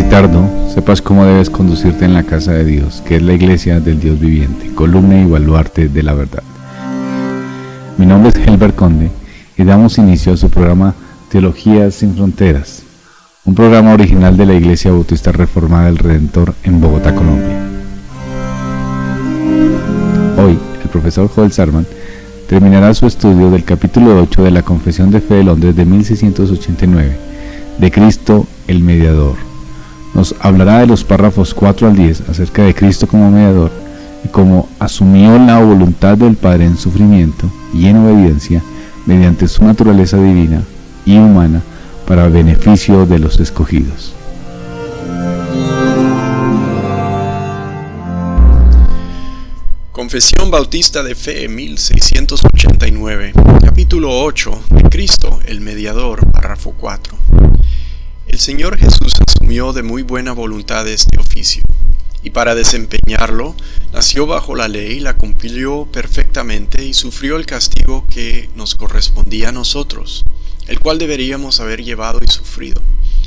tardo, sepas cómo debes conducirte en la casa de Dios, que es la iglesia del Dios viviente, columna y baluarte de la verdad. Mi nombre es Helber Conde y damos inicio a su programa Teología sin Fronteras, un programa original de la Iglesia Bautista Reformada del Redentor en Bogotá, Colombia. Hoy, el profesor Joel Sarman terminará su estudio del capítulo 8 de la Confesión de Fe de Londres de 1689, de Cristo el Mediador. Nos hablará de los párrafos 4 al 10 acerca de Cristo como mediador y cómo asumió la voluntad del Padre en sufrimiento y en obediencia mediante su naturaleza divina y humana para el beneficio de los escogidos. Confesión Bautista de Fe 1689, capítulo 8, de Cristo el Mediador, párrafo 4. El Señor Jesús asumió de muy buena voluntad este oficio, y para desempeñarlo, nació bajo la ley, la cumplió perfectamente y sufrió el castigo que nos correspondía a nosotros, el cual deberíamos haber llevado y sufrido,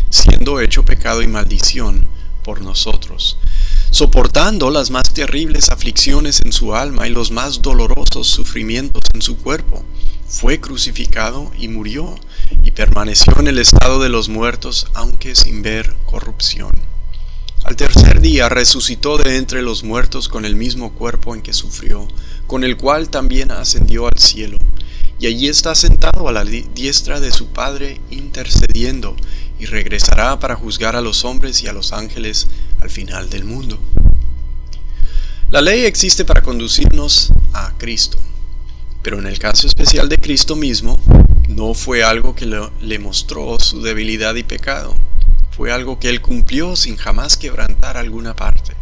siendo hecho pecado y maldición por nosotros, soportando las más terribles aflicciones en su alma y los más dolorosos sufrimientos en su cuerpo. Fue crucificado y murió, y permaneció en el estado de los muertos, aunque sin ver corrupción. Al tercer día resucitó de entre los muertos con el mismo cuerpo en que sufrió, con el cual también ascendió al cielo, y allí está sentado a la diestra de su Padre intercediendo, y regresará para juzgar a los hombres y a los ángeles al final del mundo. La ley existe para conducirnos a Cristo, pero en el caso especial de Cristo mismo, no fue algo que le mostró su debilidad y pecado, fue algo que Él cumplió sin jamás quebrantar alguna parte.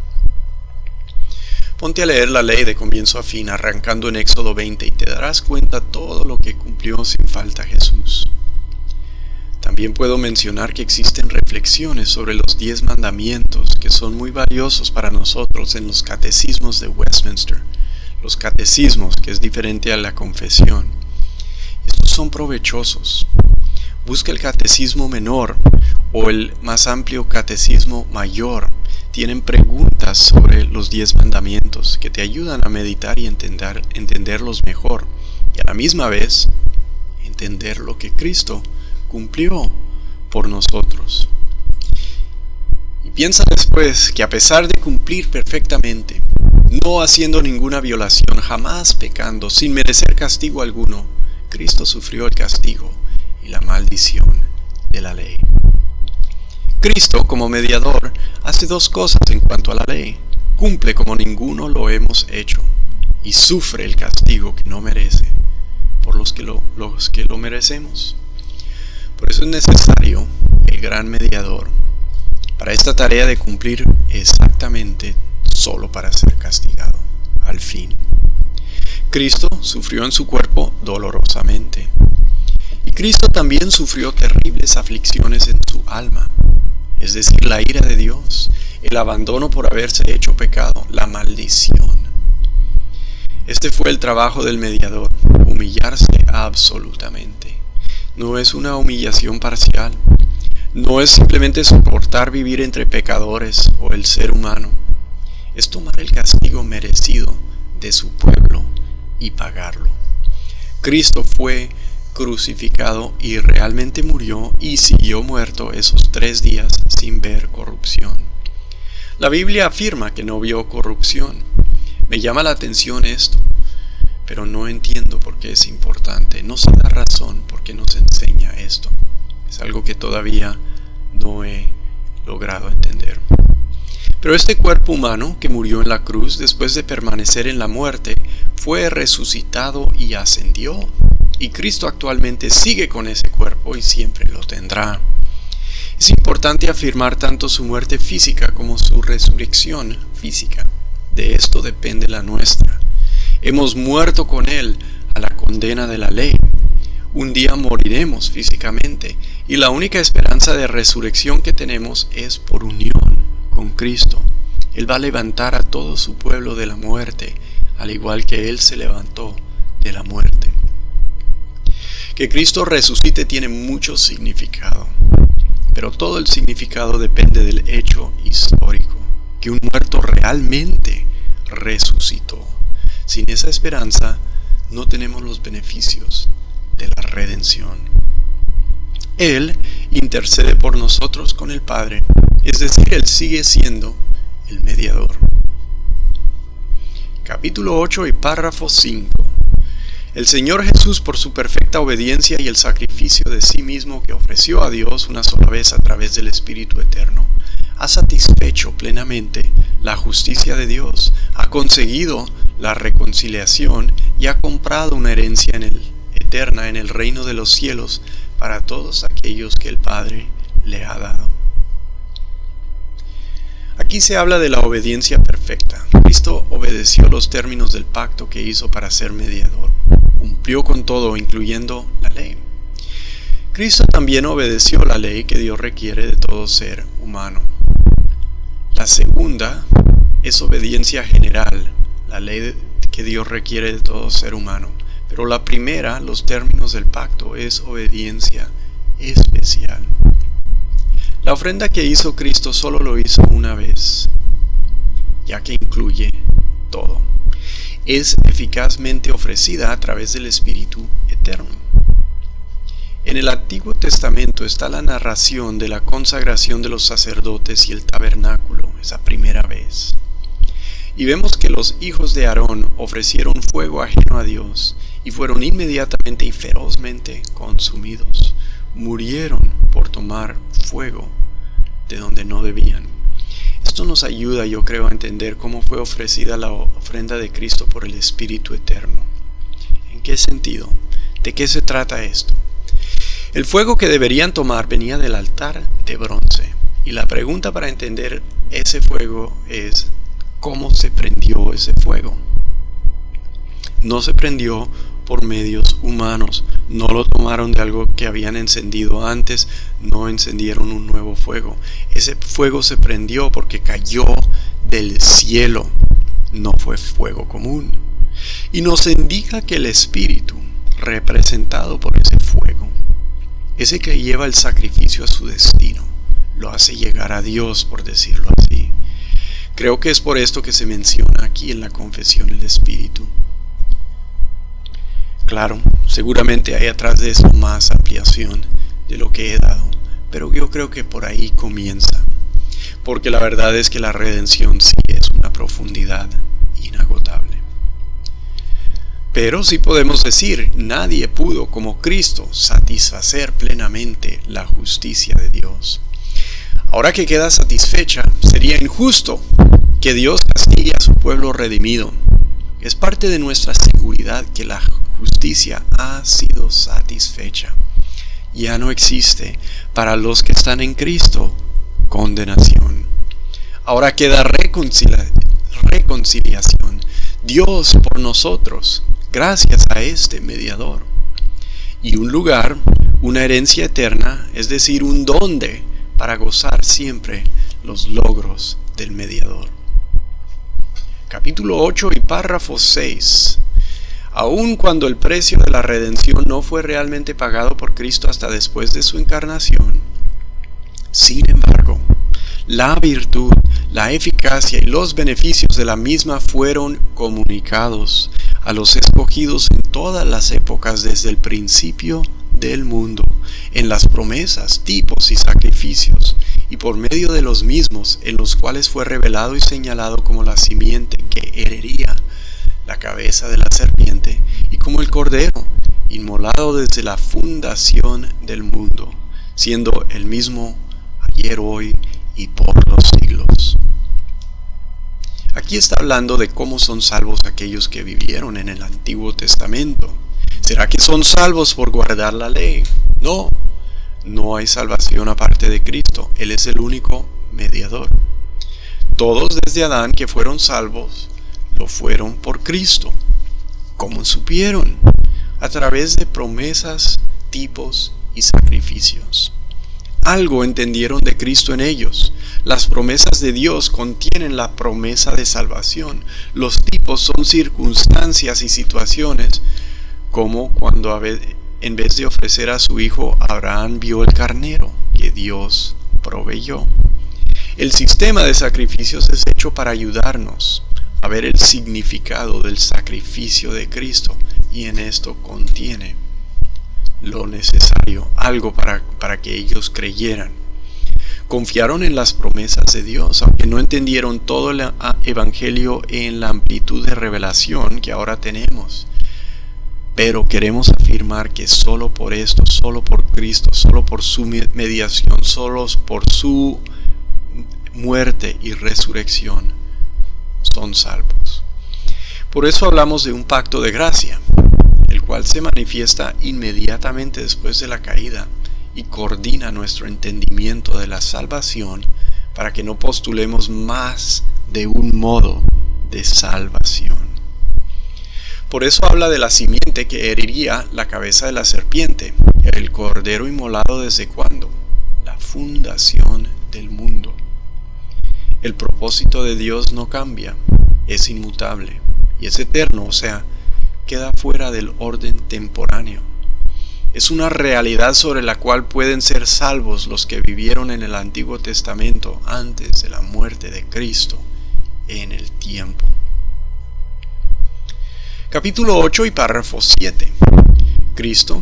Ponte a leer la ley de comienzo a fin, arrancando en Éxodo 20, y te darás cuenta todo lo que cumplió sin falta Jesús. También puedo mencionar que existen reflexiones sobre los 10 mandamientos que son muy valiosos para nosotros en los catecismos de Westminster, los catecismos que es diferente a la confesión. Estos son provechosos. Busca el catecismo menor o el más amplio catecismo mayor. Tienen preguntas sobre los 10 mandamientos que te ayudan a meditar y entenderlos mejor, y a la misma vez entender lo que Cristo cumplió por nosotros. Y piensa después que a pesar de cumplir perfectamente, no haciendo ninguna violación, jamás pecando, sin merecer castigo alguno, Cristo sufrió el castigo y la maldición de la ley. Cristo, como mediador, hace 2 cosas en cuanto a la ley: cumple como ninguno lo hemos hecho, y sufre el castigo que no merece por los que lo merecemos. Por eso es necesario el gran mediador para esta tarea de cumplir exactamente solo para ser castigado al fin. Cristo sufrió en su cuerpo dolorosamente, y Cristo también sufrió terribles aflicciones en su alma, es decir, la ira de Dios, el abandono por haberse hecho pecado, la maldición. Este fue el trabajo del mediador, humillarse absolutamente. No es una humillación parcial, no es simplemente soportar vivir entre pecadores o el ser humano, es tomar el castigo merecido de su pueblo y pagarlo. Cristo fue crucificado y realmente murió y siguió muerto esos 3 días sin ver corrupción. La Biblia afirma que no vio corrupción. Me llama la atención esto, pero no entiendo por qué es importante. No se da razón por qué nos enseña esto. Es algo que todavía no he logrado entender. Pero este cuerpo humano que murió en la cruz, después de permanecer en la muerte, fue resucitado y ascendió. Y Cristo actualmente sigue con ese cuerpo y siempre lo tendrá. Es importante afirmar tanto su muerte física como su resurrección física. De esto depende la nuestra. Hemos muerto con Él a la condena de la ley. Un día moriremos físicamente, y la única esperanza de resurrección que tenemos es por unión con Cristo. Él va a levantar a todo su pueblo de la muerte, al igual que Él se levantó de la muerte. Que Cristo resucite tiene mucho significado, pero todo el significado depende del hecho histórico, que un muerto realmente resucitó. Sin esa esperanza, no tenemos los beneficios de la redención. Él intercede por nosotros con el Padre, es decir, Él sigue siendo el mediador. Capítulo 8 y párrafo 5. El Señor Jesús, por su perfecta obediencia y el sacrificio de sí mismo que ofreció a Dios una sola vez a través del Espíritu Eterno, ha satisfecho plenamente la justicia de Dios, ha conseguido la reconciliación y ha comprado una herencia eterna en el reino de los cielos para todos aquellos que el Padre le ha dado. Aquí se habla de la obediencia perfecta. Cristo obedeció los términos del pacto que hizo para ser mediador. Cumplió con todo, incluyendo la ley. Cristo también obedeció la ley que Dios requiere de todo ser humano. La segunda es obediencia general, la ley que Dios requiere de todo ser humano. Pero la primera, los términos del pacto, es obediencia especial. La ofrenda que hizo Cristo solo lo hizo una vez, ya que incluye todo. Es eficazmente ofrecida a través del Espíritu Eterno. En el Antiguo Testamento está la narración de la consagración de los sacerdotes y el tabernáculo, esa primera vez. Y vemos que los hijos de Aarón ofrecieron fuego ajeno a Dios y fueron inmediatamente y ferozmente consumidos. Murieron por tomar fuego de donde no debían. Esto nos ayuda, yo creo, a entender cómo fue ofrecida la ofrenda de Cristo por el Espíritu Eterno. ¿En qué sentido? ¿De qué se trata esto? El fuego que deberían tomar venía del altar de bronce. Y la pregunta para entender ese fuego es, ¿cómo se prendió ese fuego? No se prendió por medios humanos. No lo tomaron de algo que habían encendido antes, no encendieron un nuevo fuego. Ese fuego se prendió porque cayó del cielo, no fue fuego común. Y nos indica que el Espíritu, representado por ese fuego, ese que lleva el sacrificio a su destino, lo hace llegar a Dios, por decirlo así. Creo que es por esto que se menciona aquí en la confesión el Espíritu. Claro, seguramente hay atrás de eso más ampliación de lo que he dado, pero yo creo que por ahí comienza, porque la verdad es que la redención sí es una profundidad inagotable. Pero sí podemos decir, nadie pudo como Cristo satisfacer plenamente la justicia de Dios. Ahora que queda satisfecha, sería injusto que Dios castigue a su pueblo redimido. Es parte de nuestra seguridad que la justicia ha sido satisfecha. Ya no existe para los que están en Cristo condenación. Ahora queda reconciliación. Dios por nosotros, gracias a este mediador. Y un lugar, una herencia eterna, es decir, un dónde para gozar siempre los logros del mediador. Capítulo 8 y párrafo 6. Aun cuando el precio de la redención no fue realmente pagado por Cristo hasta después de su encarnación, sin embargo, la virtud, la eficacia y los beneficios de la misma fueron comunicados a los escogidos en todas las épocas desde el principio del mundo, en las promesas, tipos y sacrificios, y por medio de los mismos, en los cuales fue revelado y señalado como la simiente que herería la cabeza de la serpiente, y como el cordero, inmolado desde la fundación del mundo, siendo el mismo ayer, hoy y por los siglos. Aquí está hablando de cómo son salvos aquellos que vivieron en el Antiguo Testamento. ¿Será que son salvos por guardar la ley? No, no hay salvación aparte de Cristo. Él es el único mediador. Todos desde Adán que fueron salvos, lo fueron por Cristo. ¿Cómo supieron? A través de promesas, tipos y sacrificios. Algo entendieron de Cristo en ellos. Las promesas de Dios contienen la promesa de salvación. Los tipos son circunstancias y situaciones, como cuando en vez de ofrecer a su hijo, Abraham vio el carnero que Dios proveyó. El sistema de sacrificios es hecho para ayudarnos a ver el significado del sacrificio de Cristo, y en esto contiene lo necesario, algo para que ellos creyeran. Confiaron en las promesas de Dios, aunque no entendieron todo el Evangelio en la amplitud de revelación que ahora tenemos. Pero queremos afirmar que solo por esto, solo por Cristo, solo por su mediación, solo por su muerte y resurrección, son salvos. Por eso hablamos de un pacto de gracia, el cual se manifiesta inmediatamente después de la caída y coordina nuestro entendimiento de la salvación para que no postulemos más de un modo de salvación. Por eso habla de la simiente que heriría la cabeza de la serpiente, el cordero inmolado desde cuándo, la fundación del mundo. El propósito de Dios no cambia, es inmutable y es eterno, o sea, queda fuera del orden temporáneo. Es una realidad sobre la cual pueden ser salvos los que vivieron en el Antiguo Testamento antes de la muerte de Cristo en el tiempo. Capítulo 8 y párrafo 7. Cristo,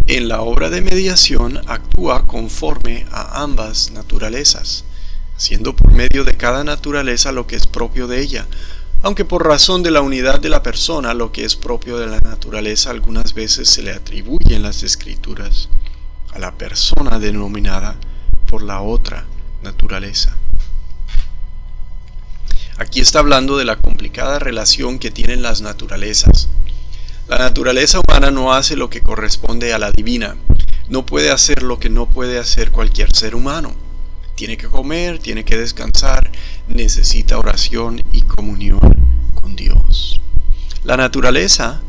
en la obra de mediación, actúa conforme a ambas naturalezas, haciendo por medio de cada naturaleza lo que es propio de ella, aunque por razón de la unidad de la persona lo que es propio de la naturaleza algunas veces se le atribuye en las Escrituras a la persona denominada por la otra naturaleza. Aquí está hablando de la complicada relación que tienen las naturalezas. La naturaleza humana no hace lo que corresponde a la divina, no puede hacer lo que no puede hacer cualquier ser humano. Tiene que comer, tiene que descansar, necesita oración y comunión con Dios. La naturaleza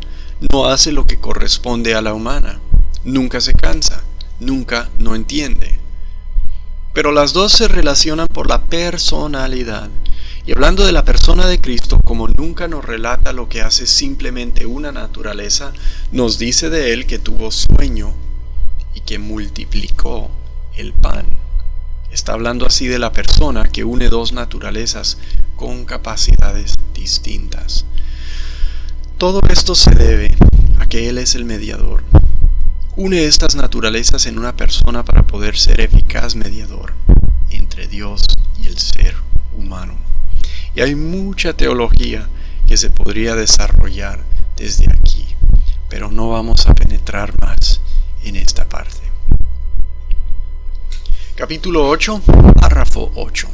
no hace lo que corresponde a la humana, nunca se cansa, nunca no entiende. Pero las dos se relacionan por la personalidad. Y hablando de la persona de Cristo, como nunca nos relata lo que hace simplemente una naturaleza, nos dice de él que tuvo sueño y que multiplicó el pan. Está hablando así de la persona que une dos naturalezas con capacidades distintas. Todo esto se debe a que Él es el mediador. Une estas naturalezas en una persona para poder ser eficaz mediador entre Dios y el ser humano. Y hay mucha teología que se podría desarrollar desde aquí, pero no vamos a penetrar más en esta parte. Capítulo 8, párrafo 8.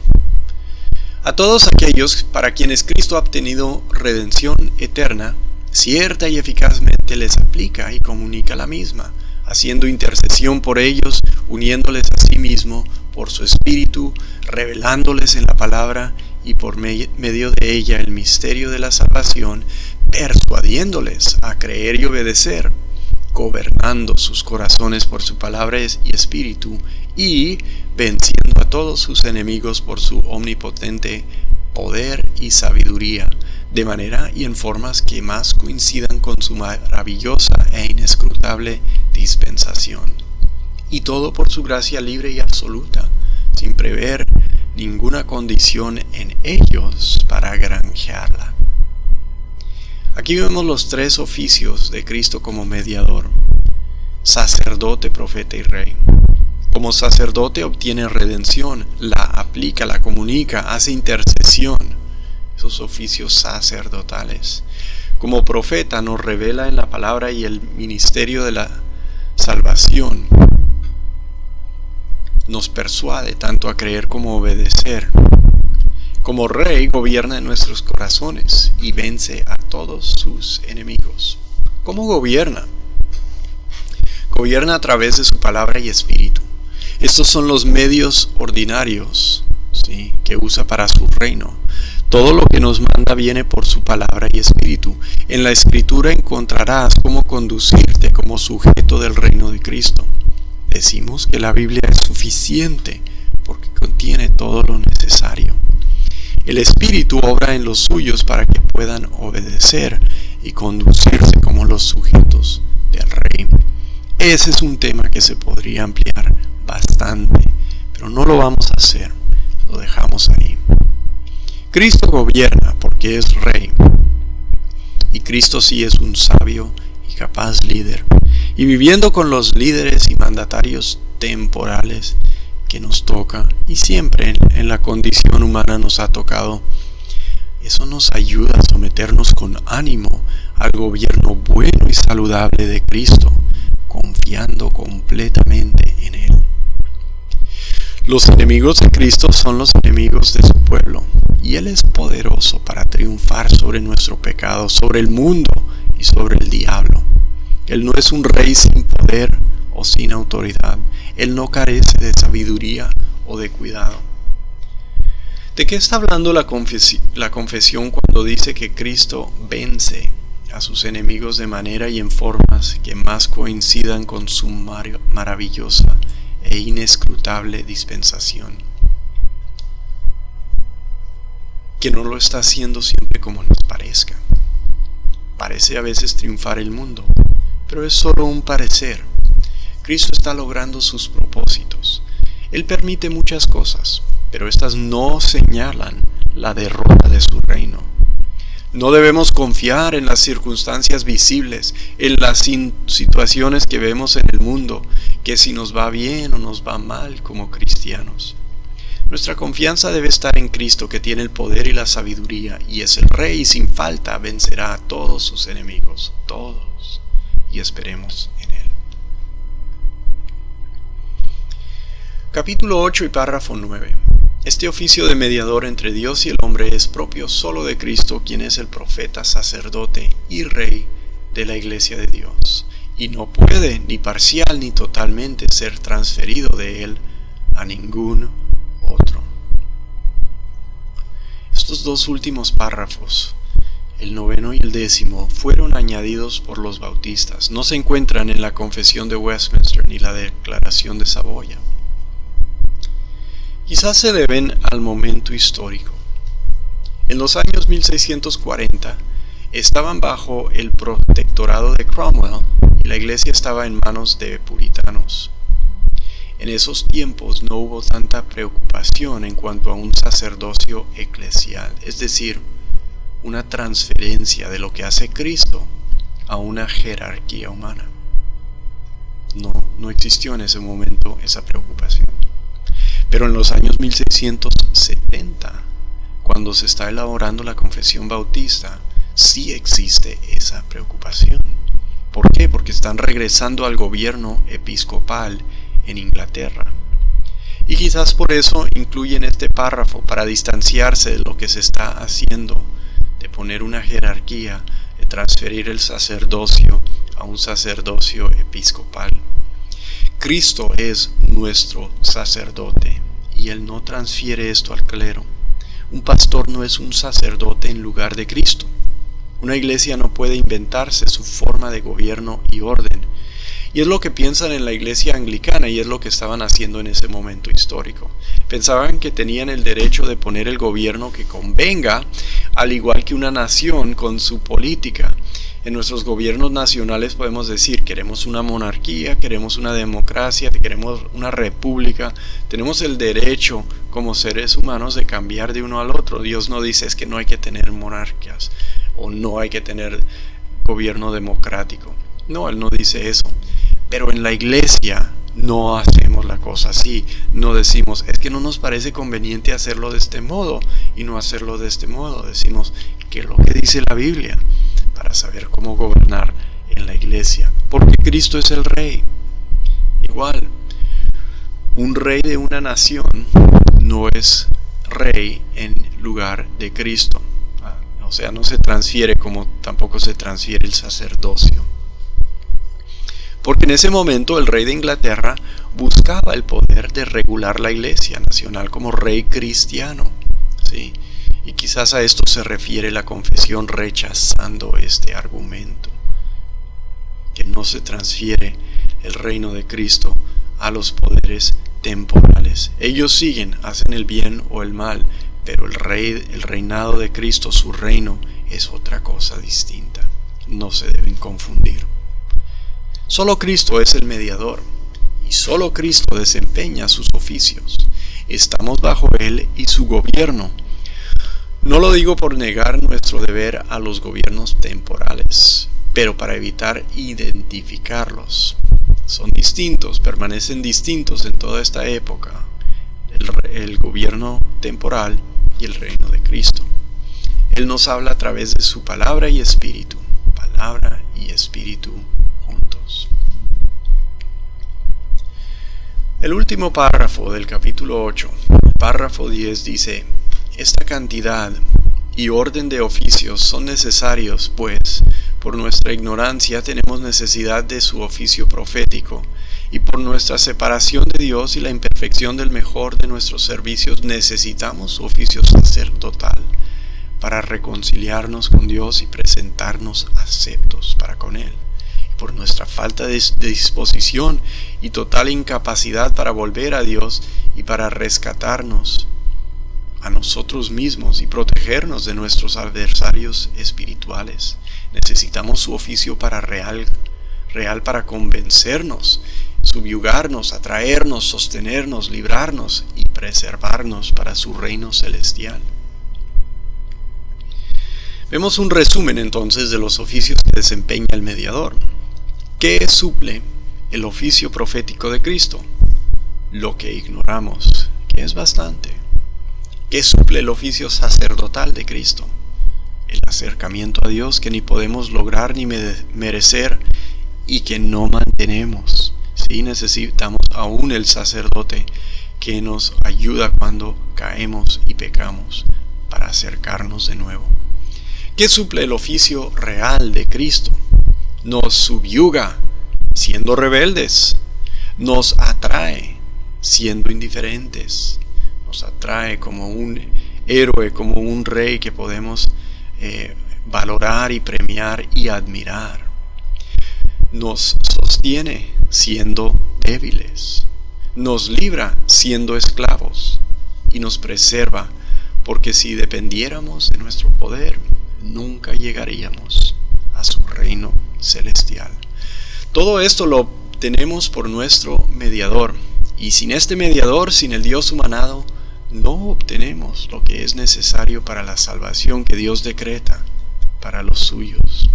A todos aquellos para quienes Cristo ha obtenido redención eterna, cierta y eficazmente les aplica y comunica la misma, haciendo intercesión por ellos, uniéndoles a sí mismo por su Espíritu, revelándoles en la palabra y por medio de ella el misterio de la salvación, persuadiéndoles a creer y obedecer, gobernando sus corazones por su palabra y espíritu, y venciendo a todos sus enemigos por su omnipotente poder y sabiduría, de manera y en formas que más coincidan con su maravillosa e inescrutable dispensación. Y todo por su gracia libre y absoluta, sin prever ninguna condición en ellos para granjearla. Aquí vemos los tres oficios de Cristo como mediador: sacerdote, profeta y rey. Como sacerdote obtiene redención, la aplica, la comunica, hace intercesión, esos oficios sacerdotales. Como profeta nos revela en la palabra y el ministerio de la salvación. Nos persuade tanto a creer como a obedecer. Como rey gobierna en nuestros corazones y vence a todos sus enemigos. ¿Cómo gobierna? Gobierna a través de su palabra y espíritu. Estos son los medios ordinarios, ¿sí?, que usa para su reino. Todo lo que nos manda viene por su palabra y espíritu. En la Escritura encontrarás cómo conducirte como sujeto del reino de Cristo. Decimos que la Biblia es suficiente porque contiene todo lo necesario. El Espíritu obra en los suyos para que puedan obedecer y conducirse como los sujetos del Rey. Ese es un tema que se podría ampliar bastante pero no lo vamos a hacer, lo dejamos ahí. Cristo gobierna porque es Rey, y Cristo sí es un sabio y capaz líder, y viviendo con los líderes y mandatarios temporales que nos toca, y siempre en la condición humana nos ha tocado, eso nos ayuda a someternos con ánimo al gobierno bueno y saludable de Cristo, confiando completamente en Él. Los enemigos de Cristo son los enemigos de su pueblo, y Él es poderoso para triunfar sobre nuestro pecado, sobre el mundo y sobre el diablo. Él no es un rey sin poder o sin autoridad. Él no carece de sabiduría o de cuidado. ¿De qué está hablando la confesión cuando dice que Cristo vence a sus enemigos de manera y en formas que más coincidan con su maravillosa e inescrutable dispensación? Que no lo está haciendo siempre como nos parezca. Parece a veces triunfar el mundo, pero es solo un parecer. Cristo está logrando sus propósitos. Él permite muchas cosas, pero estas no señalan la derrota de su reino. No debemos confiar en las circunstancias visibles, en las situaciones que vemos en el mundo, que si nos va bien o nos va mal como cristianos. Nuestra confianza debe estar en Cristo, que tiene el poder y la sabiduría, y es el Rey y sin falta vencerá a todos sus enemigos, todos, y esperemos en Él. Capítulo 8 y párrafo 9. Este oficio de mediador entre Dios y el hombre es propio solo de Cristo, quien es el profeta, sacerdote y Rey de la Iglesia de Dios, y no puede ni parcial ni totalmente ser transferido de Él a ningún otro. Estos dos últimos párrafos, el 9 y el 10, fueron añadidos por los bautistas. No se encuentran en la Confesión de Westminster ni la Declaración de Saboya. Quizás se deben al momento histórico. En los años 1640 estaban bajo el protectorado de Cromwell y la iglesia estaba en manos de puritanos. En esos tiempos no hubo tanta preocupación en cuanto a un sacerdocio eclesial, es decir, una transferencia de lo que hace Cristo a una jerarquía humana. No existió en ese momento esa preocupación. Pero en los años 1670, cuando se está elaborando la Confesión Bautista, sí existe esa preocupación. ¿Por qué? Porque están regresando al gobierno episcopal en Inglaterra. Y quizás por eso incluyen este párrafo, para distanciarse de lo que se está haciendo, de poner una jerarquía, de transferir el sacerdocio a un sacerdocio episcopal. Cristo es nuestro sacerdote y Él no transfiere esto al clero. Un pastor no es un sacerdote en lugar de Cristo. Una iglesia no puede inventarse su forma de gobierno y orden. Y es lo que piensan en la iglesia anglicana y es lo que estaban haciendo en ese momento histórico. Pensaban que tenían el derecho de poner el gobierno que convenga, al igual que una nación con su política. En nuestros gobiernos nacionales podemos decir, queremos una monarquía, queremos una democracia, queremos una república. Tenemos el derecho como seres humanos de cambiar de uno al otro. Dios no dice es que no hay que tener monarquías o no hay que tener gobierno democrático. No, Él no dice eso. Pero en la iglesia no hacemos la cosa así. No decimos, es que no nos parece conveniente hacerlo de este modo y no hacerlo de este modo. Decimos, ¿qué es lo que dice la Biblia? Para saber cómo gobernar en la iglesia. Porque Cristo es el Rey. Igual, un rey de una nación no es rey en lugar de Cristo. O sea, no se transfiere como tampoco se transfiere el sacerdocio. Porque en ese momento el rey de Inglaterra buscaba el poder de regular la iglesia nacional como rey cristiano, ¿sí? Y quizás a esto se refiere la confesión rechazando este argumento, que no se transfiere el reino de Cristo a los poderes temporales. Ellos siguen, hacen el bien o el mal, pero el reinado de Cristo, su reino, es otra cosa distinta. No se deben confundir. Solo Cristo es el mediador y solo Cristo desempeña sus oficios. Estamos bajo Él y su gobierno. No lo digo por negar nuestro deber a los gobiernos temporales, pero para evitar identificarlos. Son distintos, permanecen distintos en toda esta época, el gobierno temporal y el reino de Cristo. Él nos habla a través de su palabra y espíritu juntos. El último párrafo del capítulo 8, el párrafo 10 dice: esta cantidad y orden de oficios son necesarios, pues por nuestra ignorancia tenemos necesidad de su oficio profético, y por nuestra separación de Dios y la imperfección del mejor de nuestros servicios necesitamos su oficio sacerdotal para reconciliarnos con Dios y presentarnos aceptos para con Él. Por nuestra falta de disposición y total incapacidad para volver a Dios y para rescatarnos a nosotros mismos y protegernos de nuestros adversarios espirituales, necesitamos su oficio real para convencernos, subyugarnos, atraernos, sostenernos, librarnos y preservarnos para su reino celestial. Vemos un resumen entonces de los oficios que desempeña el mediador. ¿Qué suple el oficio profético de Cristo? Lo que ignoramos, que es bastante. ¿Qué suple el oficio sacerdotal de Cristo? El acercamiento a Dios que ni podemos lograr ni merecer y que no mantenemos. Sí, necesitamos aún el sacerdote que nos ayuda cuando caemos y pecamos para acercarnos de nuevo. ¿Qué suple el oficio real de Cristo? Nos subyuga siendo rebeldes, nos atrae siendo indiferentes, nos atrae como un héroe, como un rey que podemos valorar y premiar y admirar. Nos sostiene siendo débiles, nos libra siendo esclavos y nos preserva, porque si dependiéramos de nuestro poder, nunca llegaríamos a su reino celestial. Todo esto lo tenemos por nuestro mediador, y sin este mediador, sin el Dios humanado, no obtenemos lo que es necesario para la salvación que Dios decreta para los suyos.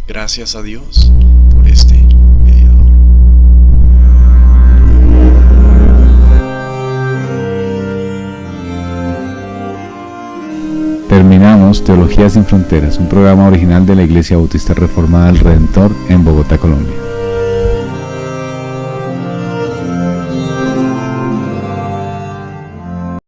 Gracias a Dios por este mediador. Terminamos Teología Sin Fronteras, un programa original de la Iglesia Bautista Reformada del Redentor en Bogotá, Colombia.